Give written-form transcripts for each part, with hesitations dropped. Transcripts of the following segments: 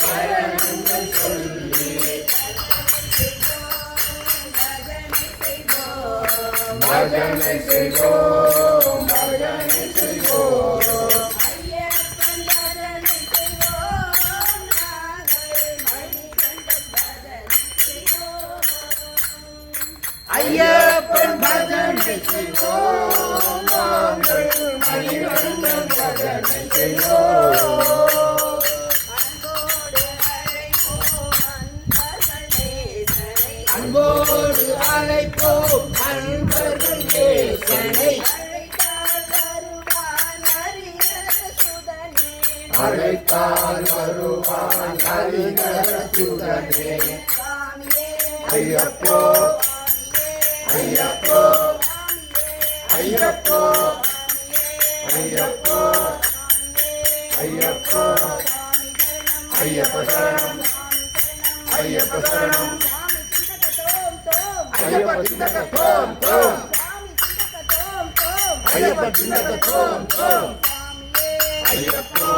சரணங்கள் சொல்லி பஜனை செய்வோம் பஜனை செய்வோம் ஐயப்பன் பஜனை செய்வோம் நாங்கள் மணிகண்டன் பஜனை செய்வோம் ஐயப்பன் பஜனை செய்வோம் நாங்கள் மணிகண்டன் பஜனை செய்வோம் அன்போடு அழைப்போம் அன்பர்கள் நேசனை அழைத்தால் வருவான் ஹரிஹர சுதனே ஐயப்போ ஐயப்போ ஐயப்போ ஐயப்போ ஐயப்போ ஐயப்ப சரணம் ஐயப்ப சரணம் ஐயப்ப சிந்தக தோம் தோம் ஐயப்ப சிந்தக தோம் தோம் ஐயப்போ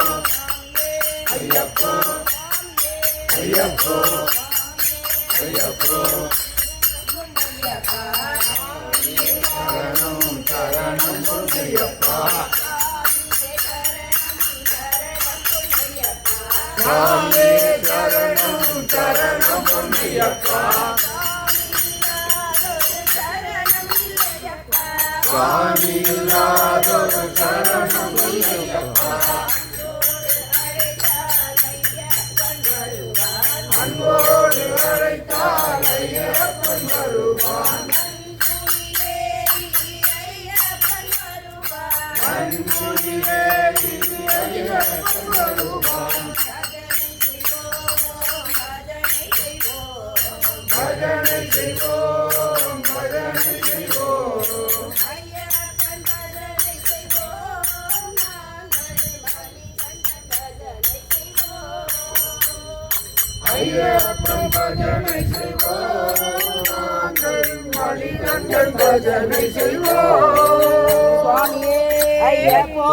ஐயப்போ ஐயப்போ ஐயப்போ சரணம் சரணம் ஐயப்பா சாமி சரணம் சரணம் ஐயப்பா சுவாமி இல்லாதொரு சரணம் ஐயப்பா அன்போடு அழைத்தால் ஐயப்பன் வருவான் அன்புடியே ஐயப்பன் வருவான் பஜனை செய்வோம் பஜனை செய்வோம் ஐயப்பன் பஜனை செய்வோம் நாங்கள் மணிகண்டன் பஜனை செய்வோம் ஐயப்பன் பஜனை செய்வோம் நாங்கள் மணிகண்டன் பஜனை செய்வோம் சுவாமியே ஐயப்போ